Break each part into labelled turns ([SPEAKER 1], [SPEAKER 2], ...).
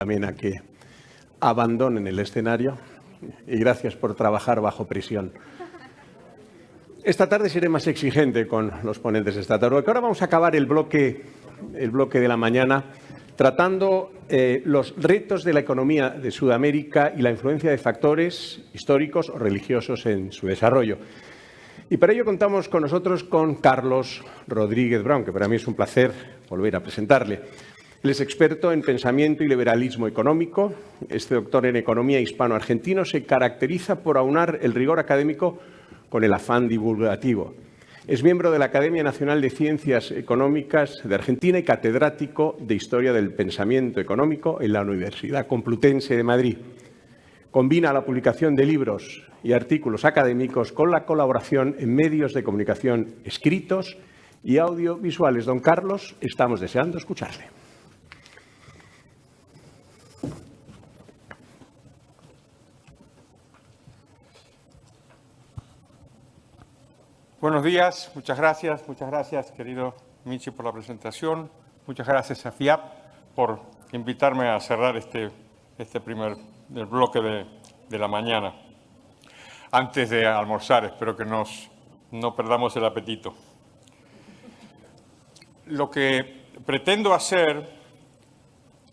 [SPEAKER 1] también a que abandonen el escenario y gracias por trabajar bajo presión. Esta tarde seré más exigente con los ponentes de esta tarde, porque ahora vamos a acabar el bloque de la mañana tratando los retos de la economía de Sudamérica y la influencia de factores históricos o religiosos en su desarrollo. Y para ello contamos con nosotros con Carlos Rodríguez Brown, que para mí es un placer volver a presentarle. Él es experto en pensamiento y liberalismo económico. Este doctor en economía hispano-argentino se caracteriza por aunar el rigor académico con el afán divulgativo. Es miembro de la Academia Nacional de Ciencias Económicas de Argentina y catedrático de Historia del Pensamiento Económico en la Universidad Complutense de Madrid. Combina la publicación de libros y artículos académicos con la colaboración en medios de comunicación escritos y audiovisuales. Don Carlos, estamos deseando escucharle.
[SPEAKER 2] Buenos días, muchas gracias querido Michi por la presentación, muchas gracias a FIAP por invitarme a cerrar este primer bloque de la mañana. Antes de almorzar, espero que no perdamos el apetito. Lo que pretendo hacer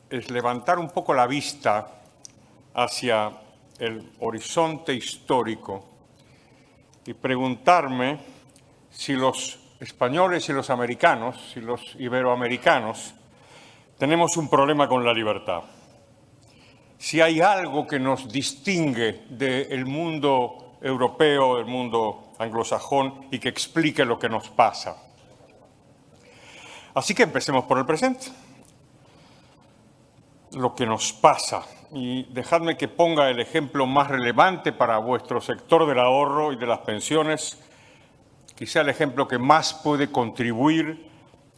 [SPEAKER 2] es levantar un poco la vista hacia el horizonte histórico y preguntarme si los españoles y los americanos, si los iberoamericanos, tenemos un problema con la libertad. Si hay algo que nos distingue del mundo europeo, del mundo anglosajón y que explique lo que nos pasa. Así que empecemos por el presente. Lo que nos pasa. Y dejadme que ponga el ejemplo más relevante para vuestro sector del ahorro y de las pensiones, quizá el ejemplo que más puede contribuir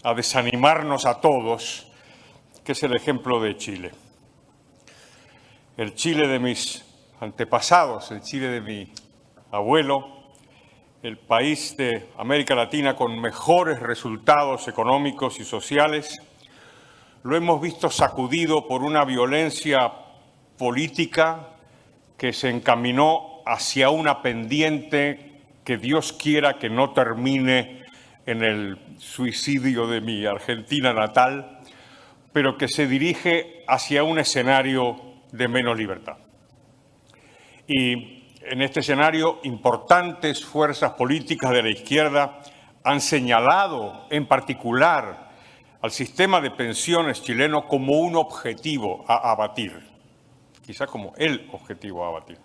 [SPEAKER 2] a desanimarnos a todos, que es el ejemplo de Chile. El Chile de mis antepasados, el Chile de mi abuelo, el país de América Latina con mejores resultados económicos y sociales, lo hemos visto sacudido por una violencia política que se encaminó hacia una pendiente que Dios quiera que no termine en el suicidio de mi Argentina natal, pero que se dirige hacia un escenario de menos libertad. Y en este escenario, importantes fuerzas políticas de la izquierda han señalado en particular al sistema de pensiones chileno como un objetivo a abatir, quizá como el objetivo a abatir.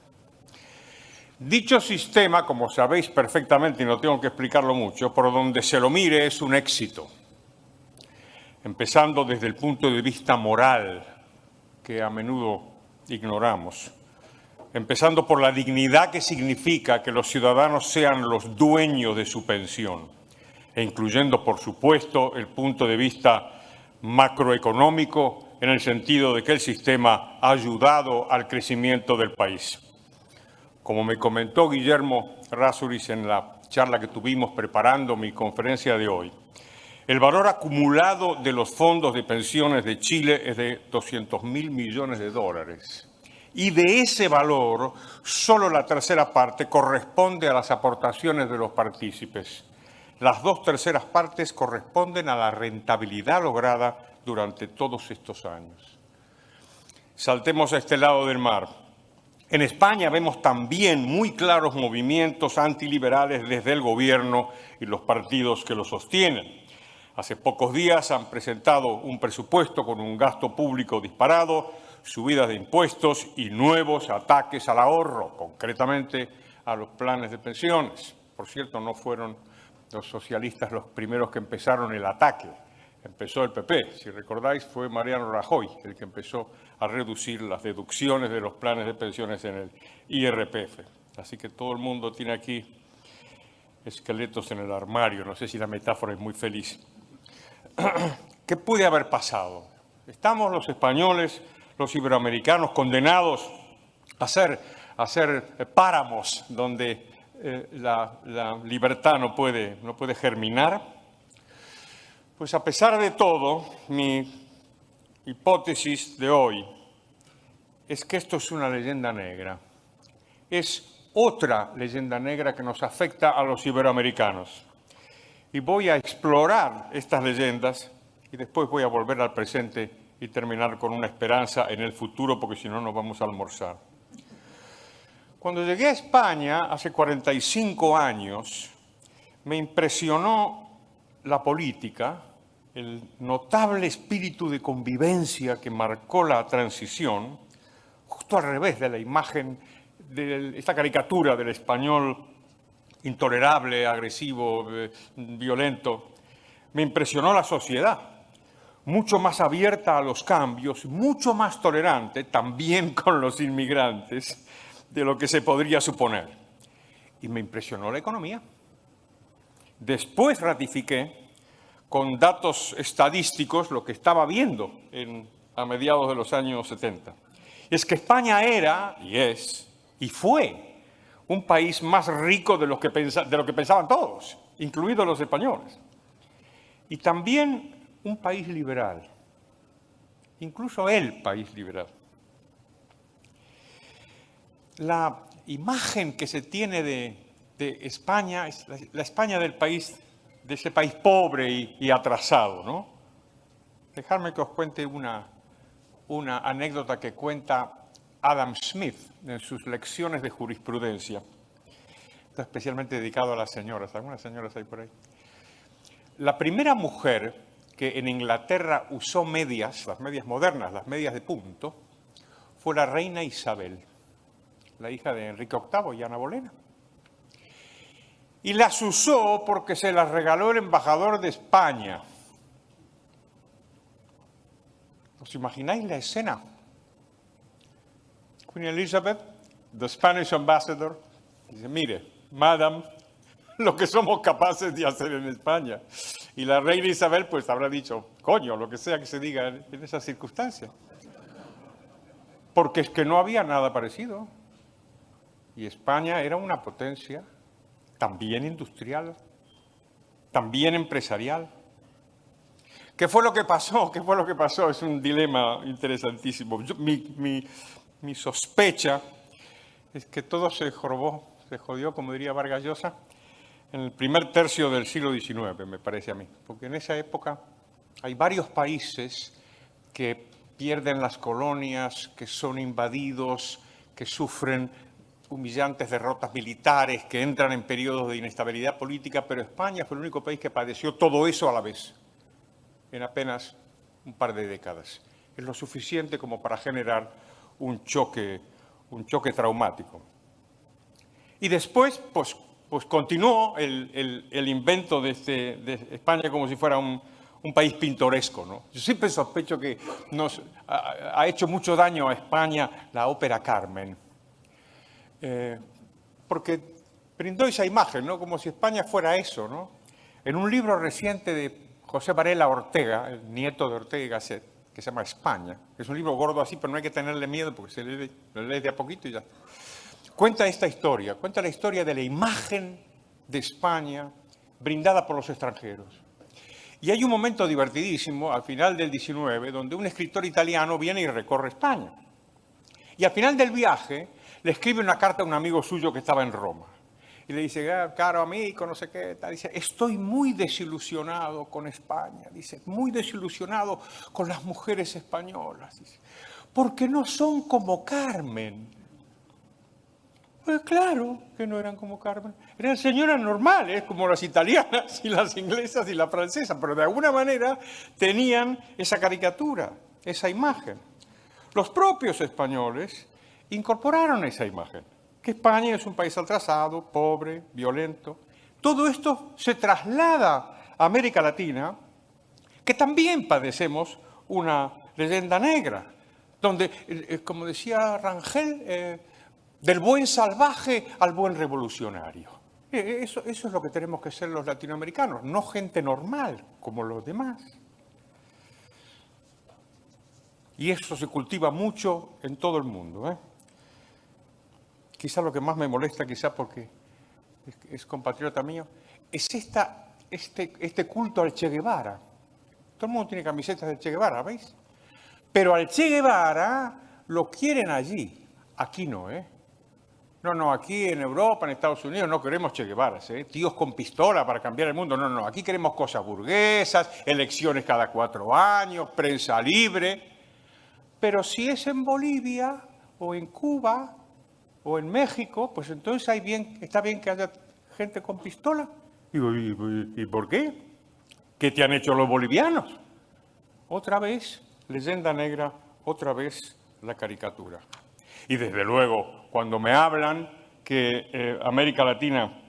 [SPEAKER 2] Dicho sistema, como sabéis perfectamente y no tengo que explicarlo mucho, por donde se lo mire es un éxito, empezando desde el punto de vista moral, que a menudo ignoramos, empezando por la dignidad que significa que los ciudadanos sean los dueños de su pensión, e incluyendo, por supuesto, el punto de vista macroeconómico, en el sentido de que el sistema ha ayudado al crecimiento del país. Como me comentó Guillermo Errázuriz en la charla que tuvimos preparando mi conferencia de hoy, el valor acumulado de los fondos de pensiones de Chile es de 200.000 millones de dólares. Y de ese valor, solo la tercera parte corresponde a las aportaciones de los partícipes. Las 2/3 partes corresponden a la rentabilidad lograda durante todos estos años. Saltemos a este lado del mar. En España vemos también muy claros movimientos antiliberales desde el gobierno y los partidos que lo sostienen. Hace pocos días han presentado un presupuesto con un gasto público disparado, subidas de impuestos y nuevos ataques al ahorro, concretamente a los planes de pensiones. Por cierto, no fueron los socialistas los primeros que empezaron el ataque. Empezó el PP, si recordáis, fue Mariano Rajoy el que empezó a reducir las deducciones de los planes de pensiones en el IRPF. Así que todo el mundo tiene aquí esqueletos en el armario, no sé si la metáfora es muy feliz. ¿Qué puede haber pasado? Estamos los españoles, los iberoamericanos condenados a ser páramos donde la libertad no puede germinar. Pues a pesar de todo, mi hipótesis de hoy es que esto es una leyenda negra. Es otra leyenda negra que nos afecta a los iberoamericanos. Y voy a explorar estas leyendas y después voy a volver al presente y terminar con una esperanza en el futuro, porque si no nos vamos a almorzar. Cuando llegué a España hace 45 años, me impresionó la política, el notable espíritu de convivencia que marcó la transición, justo al revés de la imagen de esta caricatura del español intolerable, agresivo, violento. Me impresionó la sociedad, mucho más abierta a los cambios, mucho más tolerante, también con los inmigrantes, de lo que se podría suponer. Y me impresionó la economía. Después ratifiqué con datos estadísticos lo que estaba viendo a mediados de los años 70. Es que España era, y es, y fue un país más rico de lo que pensaban todos, incluidos los españoles. Y también un país liberal, incluso el país liberal. La imagen que se tiene de España es la España del país, de ese país pobre y atrasado, ¿no? Dejadme que os cuente una anécdota que cuenta Adam Smith en sus lecciones de jurisprudencia. Está especialmente dedicado a las señoras. ¿Algunas señoras hay por ahí? La primera mujer que en Inglaterra usó medias, las medias modernas, las medias de punto, fue la reina Isabel, la hija de Enrique VIII y Ana Bolena. Y las usó porque se las regaló el embajador de España. ¿Os imagináis la escena? Queen Elizabeth, the Spanish ambassador, dice, mire, madam, lo que somos capaces de hacer en España. Y la reina Isabel pues habrá dicho, coño, lo que sea que se diga en esas circunstancias. Porque es que no había nada parecido. Y España era una potencia también industrial, también empresarial. ¿Qué fue lo que pasó? ¿Qué fue lo que pasó? Es un dilema interesantísimo. Mi sospecha es que todo se jodió, como diría Vargas Llosa, en el primer tercio del siglo XIX, me parece a mí. Porque en esa época hay varios países que pierden las colonias, que son invadidos, que sufren humillantes derrotas militares, que entran en periodos de inestabilidad política, pero España fue el único país que padeció todo eso a la vez, en apenas un par de décadas. Es lo suficiente como para generar un choque traumático. Y después, pues continuó el invento de España como si fuera un país pintoresco, ¿no? Yo siempre sospecho que nos ha hecho mucho daño a España la ópera Carmen, porque brindó esa imagen, ¿no? Como si España fuera eso, ¿no? En un libro reciente de José Varela Ortega, el nieto de Ortega y Gasset, que se llama España, es un libro gordo así, pero no hay que tenerle miedo porque lo lees de a poquito y ya. Cuenta esta historia, cuenta la historia de la imagen de España brindada por los extranjeros. Y hay un momento divertidísimo al final del XIX donde un escritor italiano viene y recorre España. Y al final del viaje le escribe una carta a un amigo suyo que estaba en Roma. Y le dice, caro amigo, no sé qué, tal. Dice, estoy muy desilusionado con España. Dice, muy desilusionado con las mujeres españolas. Dice, porque no son como Carmen. Pues claro que no eran como Carmen. Eran señoras normales, como las italianas y las inglesas y las francesas, pero de alguna manera tenían esa caricatura, esa imagen. Los propios españoles incorporaron esa imagen, que España es un país atrasado, pobre, violento. Todo esto se traslada a América Latina, que también padecemos una leyenda negra, donde, como decía Rangel, del buen salvaje al buen revolucionario. Eso es lo que tenemos que ser los latinoamericanos, no gente normal como los demás. Y eso se cultiva mucho en todo el mundo, ¿eh? Quizá lo que más me molesta, quizá porque es compatriota mío, es este culto al Che Guevara. Todo el mundo tiene camisetas de Che Guevara, ¿veis? Pero al Che Guevara lo quieren allí. Aquí no, ¿eh? No, aquí en Europa, en Estados Unidos, no queremos Che Guevara, ¿eh? Tíos con pistola para cambiar el mundo. No, aquí queremos cosas burguesas, elecciones cada 4 años, prensa libre. Pero si es en Bolivia, o en Cuba, o en México, pues entonces está bien que haya gente con pistola. ¿Y por qué? ¿Qué te han hecho los bolivianos? Otra vez, leyenda negra, otra vez la caricatura. Y desde luego, cuando me hablan que América Latina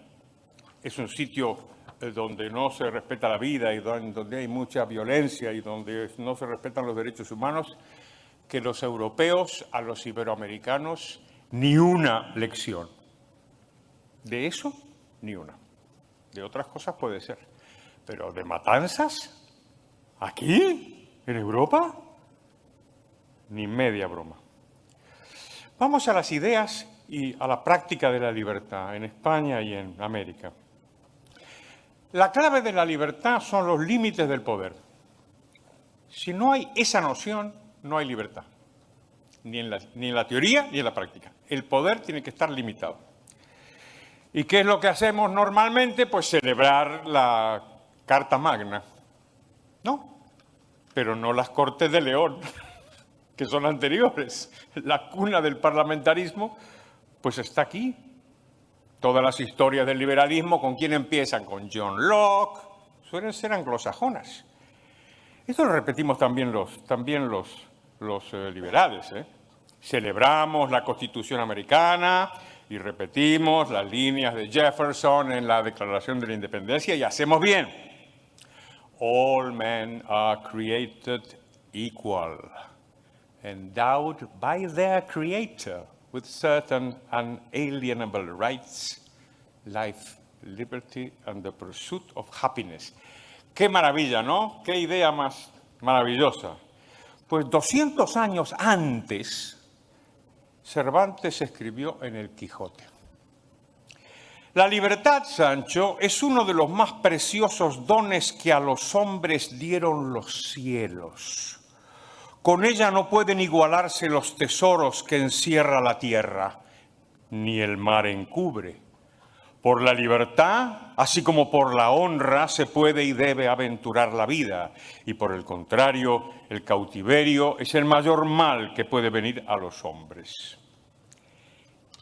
[SPEAKER 2] es un sitio donde no se respeta la vida y donde hay mucha violencia y donde no se respetan los derechos humanos, que los europeos a los iberoamericanos ni una lección. De eso, ni una. De otras cosas puede ser. Pero de matanzas, ¿aquí? ¿En Europa? Ni media broma. Vamos a las ideas y a la práctica de la libertad en España y en América. La clave de la libertad son los límites del poder. Si no hay esa noción, no hay libertad. Ni en la teoría ni en la práctica. El poder tiene que estar limitado. ¿Y qué es lo que hacemos normalmente? Pues celebrar la Carta Magna. No, pero no las Cortes de León, que son anteriores. La cuna del parlamentarismo, pues está aquí. Todas las historias del liberalismo, ¿con quién empiezan? Con John Locke, suelen ser anglosajonas. Esto lo repetimos también los liberales, ¿eh? Celebramos la Constitución americana y repetimos las líneas de Jefferson en la Declaración de la Independencia y hacemos bien. All men are created equal, endowed by their Creator with certain unalienable rights, life, liberty and the pursuit of happiness. Qué maravilla, ¿no? Qué idea más maravillosa. Pues 200 años antes, Cervantes escribió en el Quijote: la libertad, Sancho, es uno de los más preciosos dones que a los hombres dieron los cielos. Con ella no pueden igualarse los tesoros que encierra la tierra, ni el mar encubre. Por la libertad, así como por la honra, se puede y debe aventurar la vida. Y por el contrario, el cautiverio es el mayor mal que puede venir a los hombres.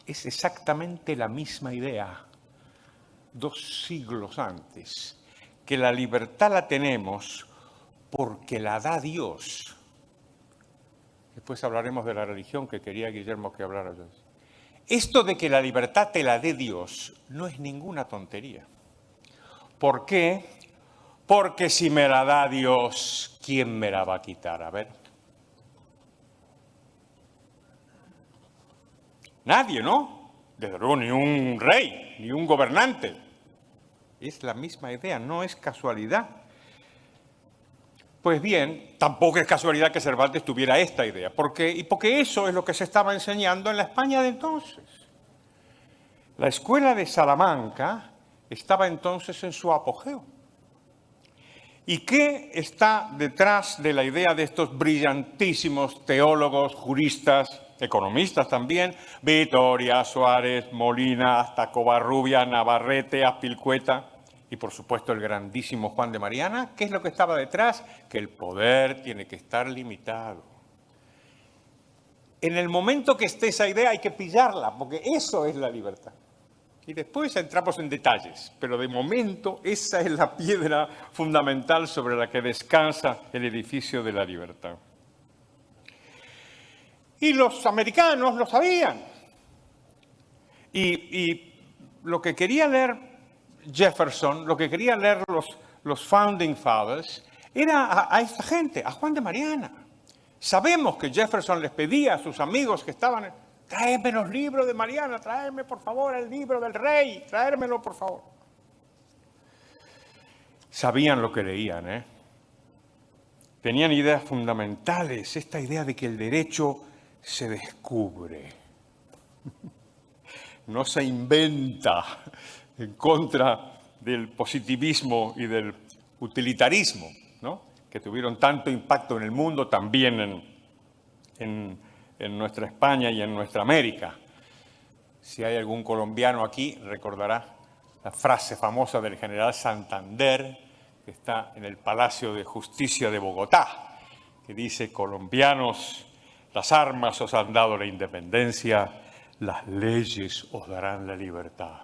[SPEAKER 2] Es exactamente la misma idea, 2 siglos antes, que la libertad la tenemos porque la da Dios. Después hablaremos de la religión, que quería Guillermo que hablara yo. Esto de que la libertad te la dé Dios no es ninguna tontería. ¿Por qué? Porque si me la da Dios, ¿quién me la va a quitar? A ver. Nadie, ¿no? Desde luego ni un rey, ni un gobernante. Es la misma idea, no es casualidad. Pues bien, tampoco es casualidad que Cervantes tuviera esta idea. Porque eso es lo que se estaba enseñando en la España de entonces. La escuela de Salamanca estaba entonces en su apogeo. ¿Y qué está detrás de la idea de estos brillantísimos teólogos, juristas, economistas también? Vitoria, Suárez, Molina, hasta Covarrubia, Navarrete, Azpilcueta. Y, por supuesto, el grandísimo Juan de Mariana. ¿Qué es lo que estaba detrás? Que el poder tiene que estar limitado. En el momento que esté esa idea hay que pillarla, porque eso es la libertad. Y después entramos en detalles, pero de momento esa es la piedra fundamental sobre la que descansa el edificio de la libertad. Y los americanos lo sabían. Y lo que quería leer Jefferson, lo que querían leer los Founding Fathers, era a esta gente, a Juan de Mariana. Sabemos que Jefferson les pedía a sus amigos que estaban, tráeme los libros de Mariana, tráeme por favor el libro del rey, tráemelo por favor. Sabían lo que leían, ¿eh? Tenían ideas fundamentales, esta idea de que el derecho se descubre, no se inventa, en contra del positivismo y del utilitarismo, ¿no? Que tuvieron tanto impacto en el mundo, también en en nuestra España y en nuestra América. Si hay algún colombiano aquí, recordará la frase famosa del general Santander, que está en el Palacio de Justicia de Bogotá, que dice: colombianos, las armas os han dado la independencia, las leyes os darán la libertad.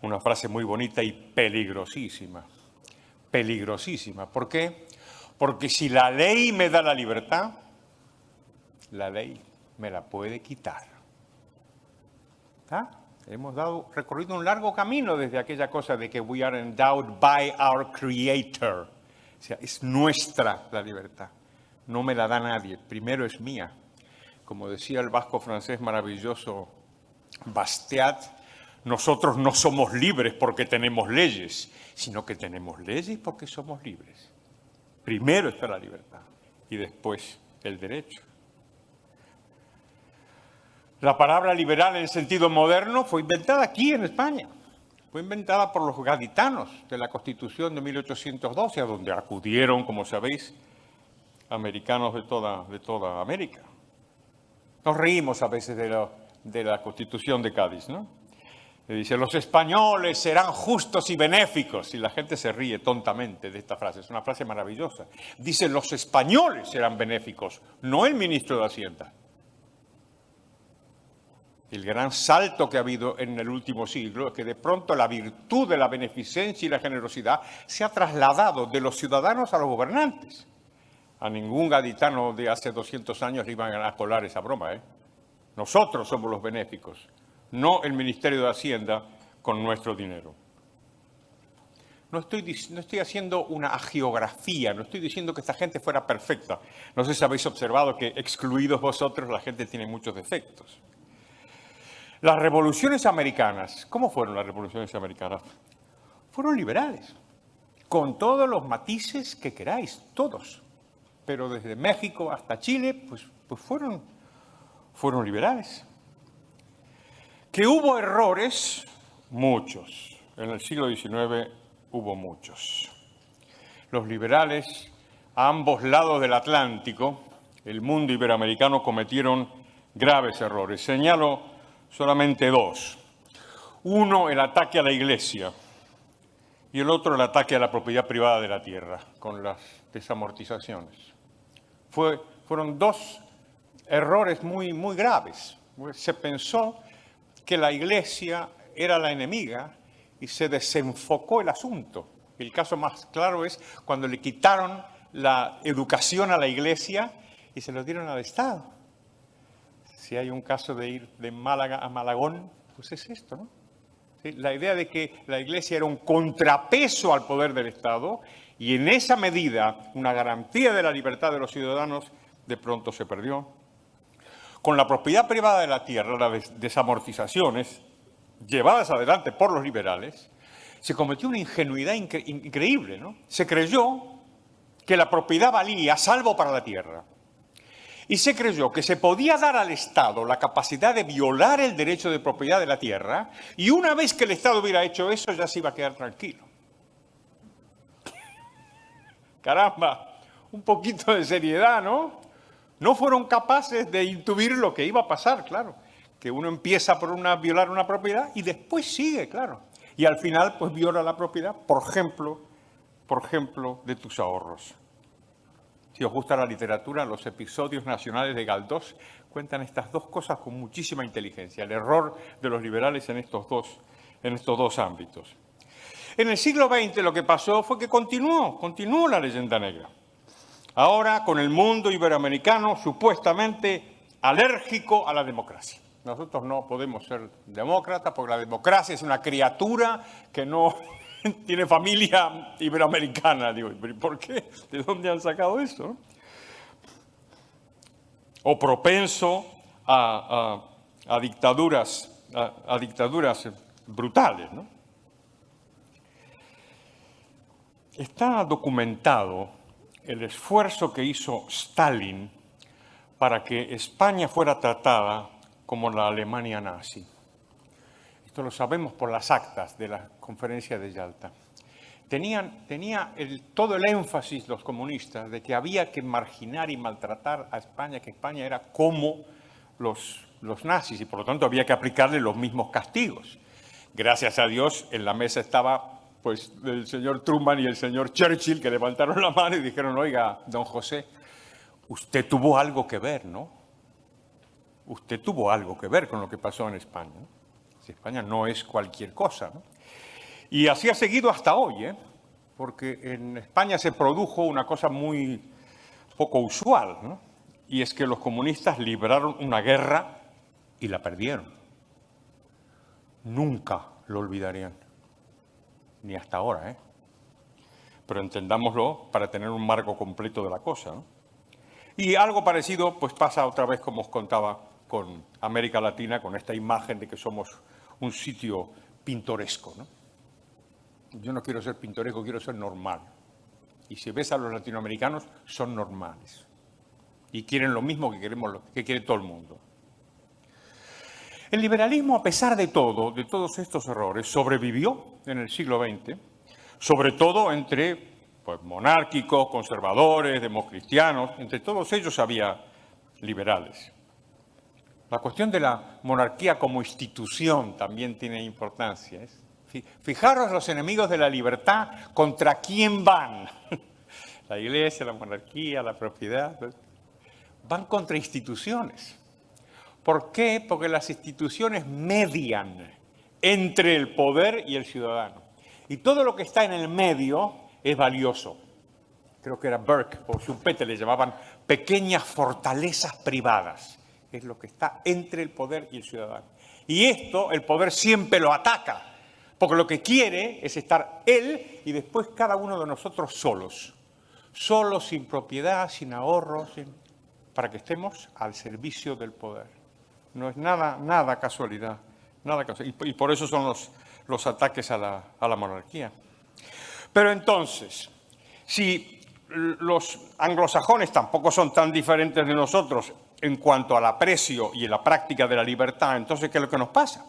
[SPEAKER 2] Una frase muy bonita y peligrosísima. Peligrosísima. ¿Por qué? Porque si la ley me da la libertad, la ley me la puede quitar. ¿Ah? Hemos recorrido un largo camino desde aquella cosa de que we are endowed by our Creator. O sea, es nuestra la libertad. No me la da nadie. Primero es mía. Como decía el vasco francés maravilloso Bastiat, nosotros no somos libres porque tenemos leyes, sino que tenemos leyes porque somos libres. Primero está la libertad y después el derecho. La palabra liberal en sentido moderno fue inventada aquí en España. Fue inventada por los gaditanos de la Constitución de 1812, a donde acudieron, como sabéis, americanos de toda América. Nos reímos a veces de la Constitución de Cádiz, ¿no? Le dice: los españoles serán justos y benéficos. Y la gente se ríe tontamente de esta frase. Es una frase maravillosa. Dice: los españoles serán benéficos, no el ministro de Hacienda. El gran salto que ha habido en el último siglo es que de pronto la virtud de la beneficencia y la generosidad se ha trasladado de los ciudadanos a los gobernantes. A ningún gaditano de hace 200 años le iban a colar esa broma, ¿eh? Nosotros somos los benéficos, no el Ministerio de Hacienda con nuestro dinero. No estoy haciendo una hagiografía, no estoy diciendo que esta gente fuera perfecta. No sé si habéis observado que, excluidos vosotros, la gente tiene muchos defectos. Las revoluciones americanas, ¿cómo fueron las revoluciones americanas? Fueron liberales, con todos los matices que queráis, todos. Pero desde México hasta Chile, pues fueron liberales. Que hubo errores, muchos. En el siglo XIX hubo muchos. Los liberales, a ambos lados del Atlántico, el mundo iberoamericano, cometieron graves errores. Señalo solamente dos. Uno, el ataque a la Iglesia, y el otro, el ataque a la propiedad privada de la tierra, con las desamortizaciones. Fueron dos errores muy, muy graves. Se pensó que la Iglesia era la enemiga y se desenfocó el asunto. El caso más claro es cuando le quitaron la educación a la Iglesia y se lo dieron al Estado. Si hay un caso de ir de Málaga a Malagón, pues es esto, ¿no? ¿Sí? La idea de que la Iglesia era un contrapeso al poder del Estado y en esa medida una garantía de la libertad de los ciudadanos, de pronto se perdió. Con la propiedad privada de la tierra, las desamortizaciones llevadas adelante por los liberales, se cometió una ingenuidad increíble, ¿no? Se creyó que la propiedad valía salvo para la tierra. Y se creyó que se podía dar al Estado la capacidad de violar el derecho de propiedad de la tierra y una vez que el Estado hubiera hecho eso ya se iba a quedar tranquilo. Caramba, un poquito de seriedad, ¿no? No fueron capaces de intuir lo que iba a pasar, claro. Que uno empieza por violar una propiedad y después sigue, claro. Y al final pues viola la propiedad, por ejemplo, de tus ahorros. Si os gusta la literatura, los episodios nacionales de Galdós cuentan estas dos cosas con muchísima inteligencia. El error de los liberales en estos dos ámbitos. En el siglo XX lo que pasó fue que continuó la leyenda negra. Ahora con el mundo iberoamericano supuestamente alérgico a la democracia. Nosotros no podemos ser demócratas porque la democracia es una criatura que no tiene familia iberoamericana. Digo, ¿por qué? ¿De dónde han sacado eso? O propenso a dictaduras brutales, ¿no? Está documentado el esfuerzo que hizo Stalin para que España fuera tratada como la Alemania nazi. Esto lo sabemos por las actas de la conferencia de Yalta. todo el énfasis los comunistas de que había que marginar y maltratar a España, que España era como los nazis y por lo tanto había que aplicarle los mismos castigos. Gracias a Dios en la mesa estaba pues el señor Truman y el señor Churchill, que levantaron la mano y dijeron: oiga, don José, usted tuvo algo que ver, ¿no? Usted tuvo algo que ver con lo que pasó en España, ¿no? Si España no es cualquier cosa, ¿no? Y así ha seguido hasta hoy, porque en España se produjo una cosa muy poco usual, ¿no? Y es que los comunistas libraron una guerra y la perdieron. Nunca lo olvidarían, ni hasta ahora, Pero entendámoslo para tener un marco completo de la cosa, ¿no? Y algo parecido pues pasa otra vez, como os contaba, con América Latina, con esta imagen de que somos un sitio pintoresco, ¿no? Yo no quiero ser pintoresco, quiero ser normal. Y si ves a los latinoamericanos, son normales. Y quieren lo mismo que quiere todo el mundo. El liberalismo, a pesar de todo, de todos estos errores, sobrevivió en el siglo XX, sobre todo entre pues, monárquicos, conservadores, democristianos, entre todos ellos había liberales. La cuestión de la monarquía como institución también tiene importancia. Fijaros los enemigos de la libertad, ¿contra quién van? La iglesia, la monarquía, la propiedad, van contra instituciones. ¿Por qué? Porque las instituciones median entre el poder y el ciudadano. Y todo lo que está en el medio es valioso. Creo que era Burke o Schumpeter le llamaban pequeñas fortalezas privadas. Es lo que está entre el poder y el ciudadano. Y esto el poder siempre lo ataca, porque lo que quiere es estar él y después cada uno de nosotros solos. Solos, sin propiedad, sin ahorros, para que estemos al servicio del poder. No es nada casualidad. Y por eso son los ataques a la monarquía. Pero entonces, si los anglosajones tampoco son tan diferentes de nosotros en cuanto al aprecio y en la práctica de la libertad, entonces, ¿qué es lo que nos pasa?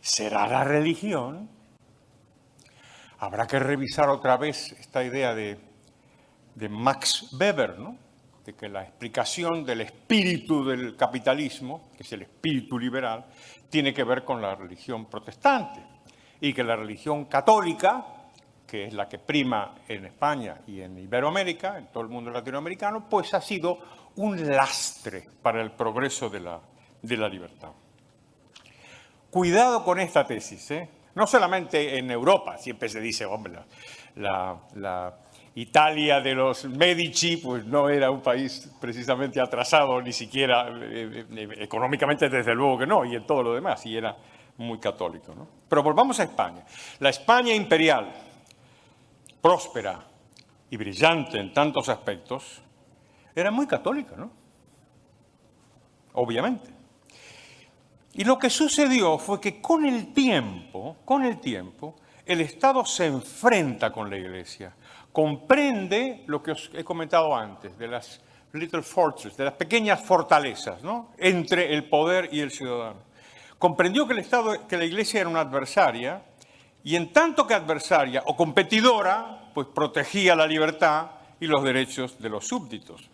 [SPEAKER 2] ¿Será la religión? Habrá que revisar otra vez esta idea de Max Weber, ¿no? De que la explicación del espíritu del capitalismo, que es el espíritu liberal, tiene que ver con la religión protestante y que la religión católica, que es la que prima en España y en Iberoamérica, en todo el mundo latinoamericano, pues ha sido un lastre para el progreso de la libertad. Cuidado con esta tesis, No solamente en Europa, siempre se dice, hombre, la Italia de los Medici pues no era un país precisamente atrasado, ni siquiera económicamente, desde luego que no, y en todo lo demás, y era muy católico, ¿no? Pero volvamos a España. La España imperial, próspera y brillante en tantos aspectos, era muy católica, ¿no? Obviamente. Y lo que sucedió fue que con el tiempo, el Estado se enfrenta con la Iglesia, comprende lo que os he comentado antes, de las little fortresses, de las pequeñas fortalezas, ¿no? Entre el poder y el ciudadano. Comprendió que la Iglesia era una adversaria, y en tanto que adversaria o competidora, pues protegía la libertad y los derechos de los súbditos.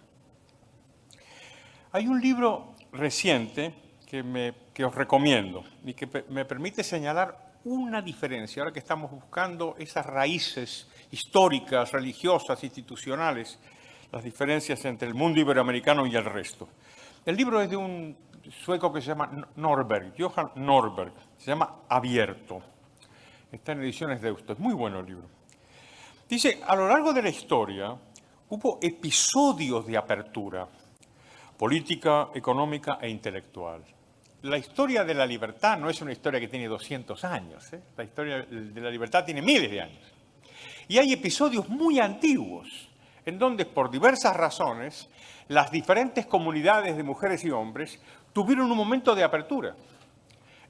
[SPEAKER 2] Hay un libro reciente que os recomiendo y que me permite señalar una diferencia, ahora que estamos buscando esas raíces históricas, religiosas, institucionales, las diferencias entre el mundo iberoamericano y el resto. El libro es de un sueco que se llama Johan Norberg, se llama Abierto. Está en ediciones Deusto, es muy bueno el libro. Dice, a lo largo de la historia hubo episodios de apertura política, económica e intelectual. La historia de la libertad no es una historia que tiene 200 años. La historia de la libertad tiene miles de años. Y hay episodios muy antiguos, en donde por diversas razones las diferentes comunidades de mujeres y hombres tuvieron un momento de apertura,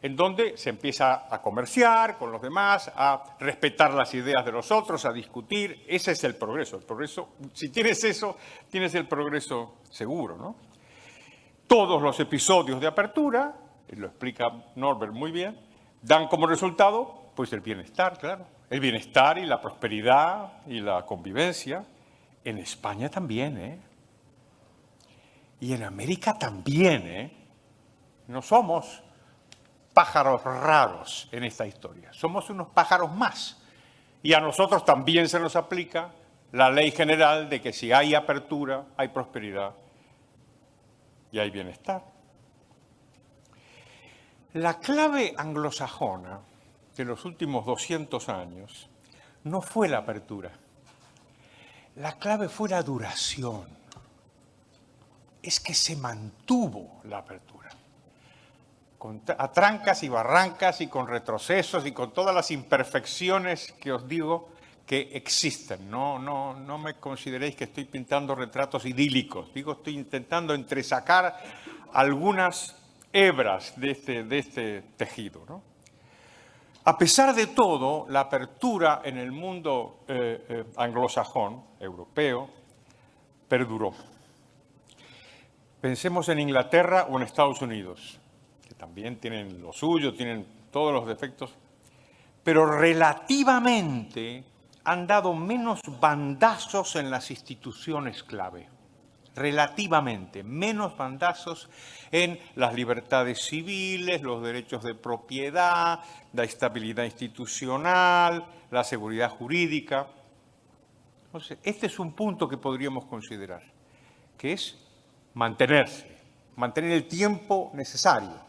[SPEAKER 2] en donde se empieza a comerciar con los demás, a respetar las ideas de los otros, a discutir. Ese es el progreso. El progreso, si tienes eso, tienes el progreso seguro, ¿no? Todos los episodios de apertura, lo explica Norbert muy bien, dan como resultado pues el bienestar, claro, el bienestar y la prosperidad y la convivencia. En España también, ¿eh? Y en América también, ¿eh? No somos pájaros raros en esta historia, somos unos pájaros más. Y a nosotros también se nos aplica la ley general de que si hay apertura, hay prosperidad y hay bienestar. La clave anglosajona de los últimos 200 años no fue la apertura. La clave fue la duración. Es que se mantuvo la apertura. A trancas y barrancas y con retrocesos y con todas las imperfecciones que os digo que existen. No me consideréis que estoy pintando retratos idílicos. Digo, estoy intentando entresacar algunas hebras de este tejido, ¿no? A pesar de todo, la apertura en el mundo anglosajón, europeo, perduró. Pensemos en Inglaterra o en Estados Unidos, que también tienen lo suyo, tienen todos los defectos, pero relativamente han dado menos bandazos en las instituciones clave. Relativamente, menos bandazos en las libertades civiles, los derechos de propiedad, la estabilidad institucional, la seguridad jurídica. Entonces, este es un punto que podríamos considerar, que es mantenerse, mantener el tiempo necesario.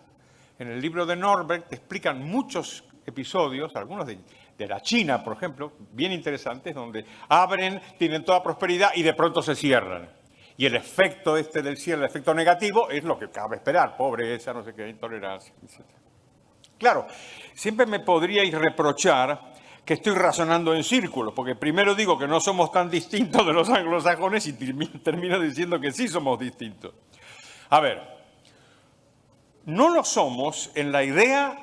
[SPEAKER 2] En el libro de Norberg te explican muchos episodios, algunos de la China, por ejemplo, bien interesantes, donde abren, tienen toda prosperidad y de pronto se cierran. Y el efecto del cierre, el efecto negativo, es lo que cabe esperar, pobreza, no sé qué, intolerancia, etc. Claro, siempre me podríais reprochar que estoy razonando en círculos, porque primero digo que no somos tan distintos de los anglosajones y termino diciendo que sí somos distintos. A ver, no lo somos en la idea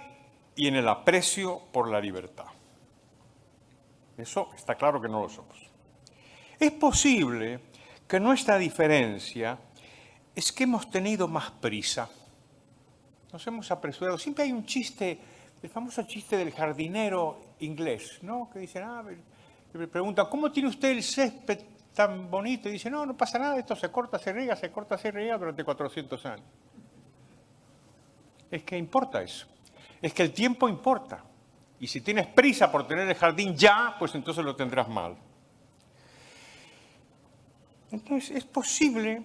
[SPEAKER 2] y en el aprecio por la libertad. Eso está claro que no lo somos. Es posible que nuestra diferencia es que hemos tenido más prisa. Nos hemos apresurado. Siempre hay un chiste, el famoso chiste del jardinero inglés, ¿no? Que dicen, le preguntan, ¿cómo tiene usted el césped tan bonito? Y dice, no pasa nada, esto se corta, se riega durante 400 años. Es que importa eso. Es que el tiempo importa. Y si tienes prisa por tener el jardín ya, pues entonces lo tendrás mal. Entonces, es posible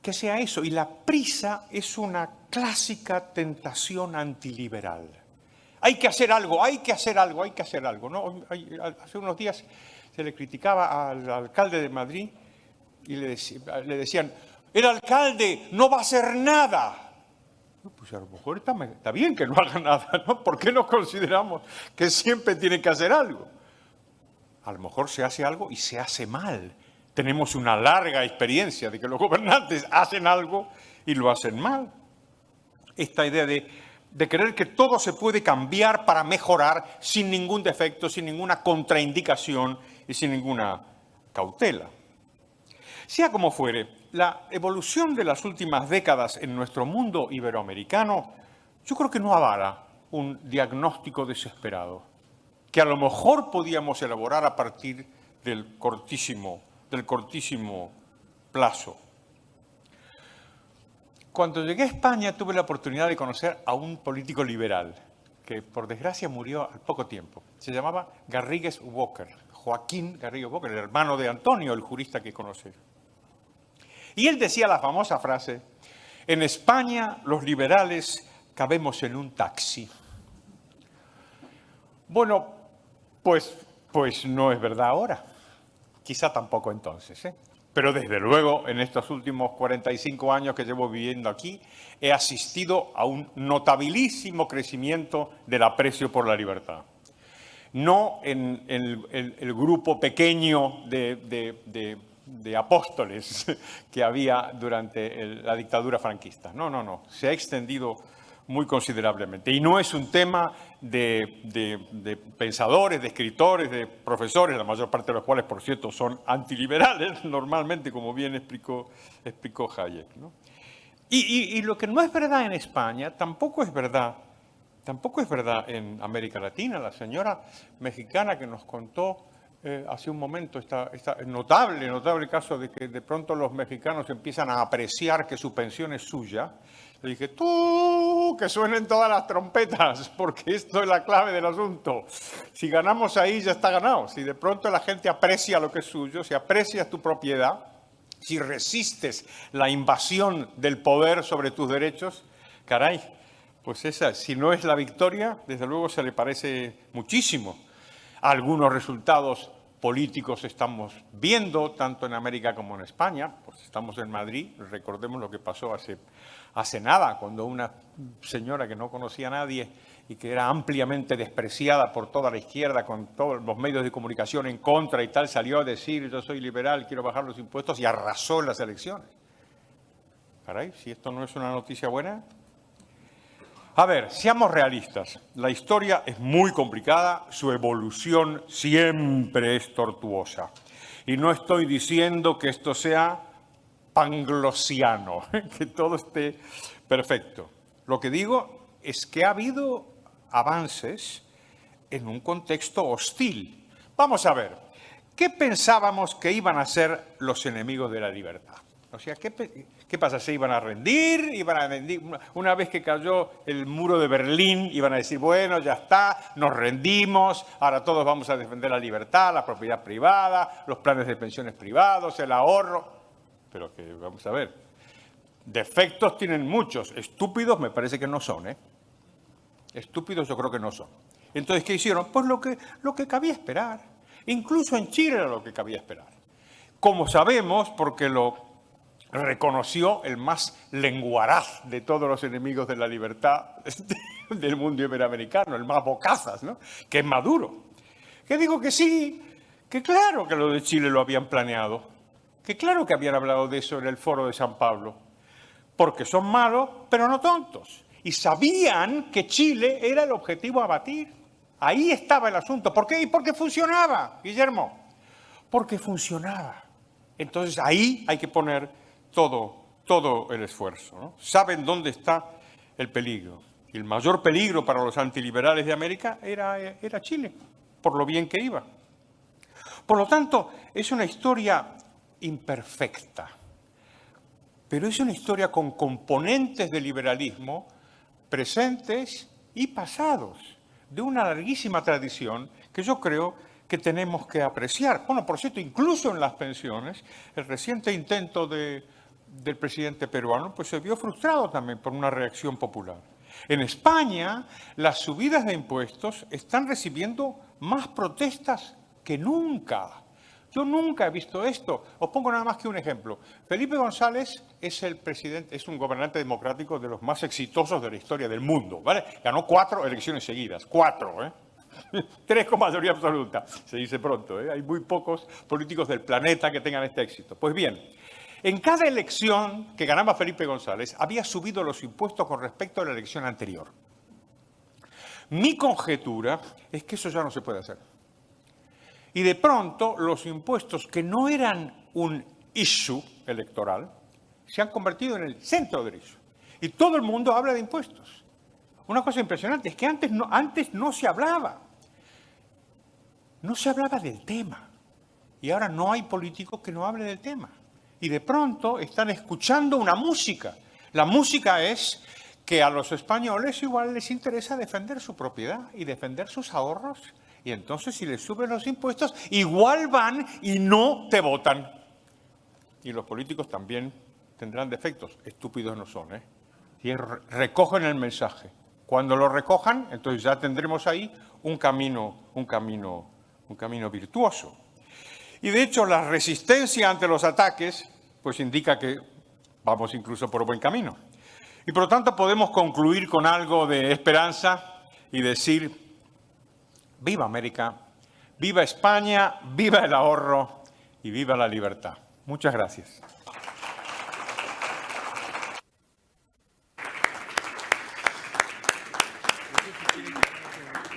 [SPEAKER 2] que sea eso. Y la prisa es una clásica tentación antiliberal. Hay que hacer algo, hay que hacer algo, hay que hacer algo, ¿no? Hace unos días se le criticaba al alcalde de Madrid y le decían, el alcalde no va a hacer nada. Pues a lo mejor está bien que no haga nada, ¿no? ¿Por qué no consideramos que siempre tiene que hacer algo? A lo mejor se hace algo y se hace mal. Tenemos una larga experiencia de que los gobernantes hacen algo y lo hacen mal. Esta idea de creer que todo se puede cambiar para mejorar sin ningún defecto, sin ninguna contraindicación y sin ninguna cautela. Sea como fuere, la evolución de las últimas décadas en nuestro mundo iberoamericano, yo creo que no avala un diagnóstico desesperado, que a lo mejor podíamos elaborar a partir del cortísimo plazo. Cuando llegué a España tuve la oportunidad de conocer a un político liberal que por desgracia murió al poco tiempo. Se llamaba Garrigues Walker, Joaquín Garrigues Walker, el hermano de Antonio, el jurista que conocí. Y él decía la famosa frase, en España los liberales cabemos en un taxi. Bueno, pues no es verdad ahora. Quizá tampoco entonces, ¿eh? Pero desde luego, en estos últimos 45 años que llevo viviendo aquí, he asistido a un notabilísimo crecimiento del aprecio por la libertad. No en el grupo pequeño de apóstoles que había durante la dictadura franquista. No. Se ha extendido muy considerablemente. Y no es un tema de pensadores, de escritores, de profesores, la mayor parte de los cuales, por cierto, son antiliberales, normalmente, como bien explicó Hayek, ¿no? Y lo que no es verdad en España, tampoco es verdad Tampoco es verdad en América Latina. La señora mexicana que nos contó hace un momento esta notable caso de que de pronto los mexicanos empiezan a apreciar que su pensión es suya. Le dije, tú, que suenen todas las trompetas, porque esto es la clave del asunto. Si ganamos ahí, ya está ganado. Si de pronto la gente aprecia lo que es suyo, si aprecias tu propiedad, si resistes la invasión del poder sobre tus derechos, caray, pues esa, si no es la victoria, desde luego se le parece muchísimo. Algunos resultados políticos estamos viendo, tanto en América como en España. Pues estamos en Madrid, recordemos lo que pasó hace nada, cuando una señora que no conocía a nadie y que era ampliamente despreciada por toda la izquierda, con todos los medios de comunicación en contra y tal, salió a decir, yo soy liberal, quiero bajar los impuestos, y arrasó en las elecciones. Caray, si esto no es una noticia buena. A ver, seamos realistas. La historia es muy complicada, su evolución siempre es tortuosa. Y no estoy diciendo que esto sea panglosiano, que todo esté perfecto. Lo que digo es que ha habido avances en un contexto hostil. Vamos a ver, ¿qué pensábamos que iban a ser los enemigos de la libertad? O sea, ¿qué pasa? ¿Se iban a rendir? Una vez que cayó el muro de Berlín, iban a decir, bueno, ya está, nos rendimos, ahora todos vamos a defender la libertad, la propiedad privada, los planes de pensiones privados, el ahorro. Pero que, vamos a ver, defectos tienen muchos, estúpidos me parece que no son, ¿eh? Estúpidos yo creo que no son. Entonces, ¿qué hicieron? Pues lo que cabía esperar. Incluso en Chile era lo que cabía esperar. Como sabemos, porque lo reconoció el más lenguaraz de todos los enemigos de la libertad del mundo iberoamericano, el más bocazas, ¿no? Que es Maduro. Que digo que sí, que claro que lo de Chile lo habían planeado, que claro que habían hablado de eso en el foro de San Pablo, porque son malos, pero no tontos. Y sabían que Chile era el objetivo a batir. Ahí estaba el asunto. ¿Por qué? Y porque funcionaba, Guillermo. Porque funcionaba. Entonces ahí hay que poner todo el esfuerzo, ¿no? Saben dónde está el peligro. Y el mayor peligro para los antiliberales de América era Chile, por lo bien que iba. Por lo tanto, es una historia imperfecta, pero es una historia con componentes de liberalismo presentes y pasados, de una larguísima tradición que yo creo que tenemos que apreciar. Bueno, por cierto, incluso en las pensiones, el reciente intento del presidente peruano pues se vio frustrado también por una reacción popular. En España, las subidas de impuestos están recibiendo más protestas que nunca. Yo nunca he visto esto. Os pongo nada más que un ejemplo. Felipe González es un gobernante democrático de los más exitosos de la historia del mundo, ¿vale? Ganó 4 elecciones seguidas, 4, ¿eh? 3 con mayoría absoluta, se dice pronto, ¿eh? Hay muy pocos políticos del planeta que tengan este éxito. Pues bien, en cada elección que ganaba Felipe González había subido los impuestos con respecto a la elección anterior. Mi conjetura es que eso ya no se puede hacer. Y de pronto los impuestos que no eran un issue electoral se han convertido en el centro del issue. Y todo el mundo habla de impuestos. Una cosa impresionante es que antes no se hablaba. No se hablaba del tema. Y ahora no hay político que no hable del tema. Y de pronto están escuchando una música. La música es que a los españoles igual les interesa defender su propiedad y defender sus ahorros. Y entonces si les suben los impuestos, igual van y no te votan. Y los políticos también tendrán defectos. Estúpidos no son, ¿eh? Y recogen el mensaje. Cuando lo recojan, entonces ya tendremos ahí un camino virtuoso. Y de hecho la resistencia ante los ataques pues indica que vamos incluso por buen camino. Y por lo tanto podemos concluir con algo de esperanza y decir: ¡viva América! ¡Viva España! ¡Viva el ahorro! Y ¡viva la libertad! Muchas gracias.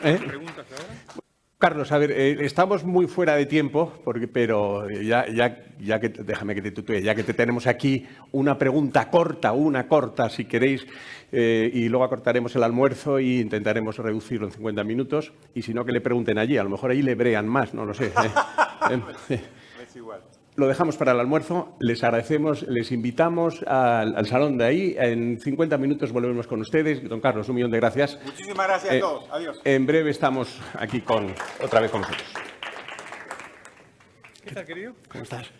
[SPEAKER 1] ¿Preguntas ahora? Carlos, a ver, estamos muy fuera de tiempo, pero ya que déjame que te tutee, ya que te tenemos aquí, una pregunta corta, si queréis, y luego acortaremos el almuerzo e intentaremos reducirlo en 50 minutos. Y si no, que le pregunten allí, a lo mejor allí le brean más, no lo sé.
[SPEAKER 2] Es igual.
[SPEAKER 1] Lo dejamos para el almuerzo, les agradecemos, les invitamos al salón de ahí. En 50 minutos volvemos con ustedes. Don Carlos, 1.000.000 de gracias.
[SPEAKER 2] Muchísimas gracias a todos. Adiós.
[SPEAKER 1] En breve estamos aquí otra vez con vosotros.
[SPEAKER 3] ¿Qué tal, querido?
[SPEAKER 1] ¿Cómo estás?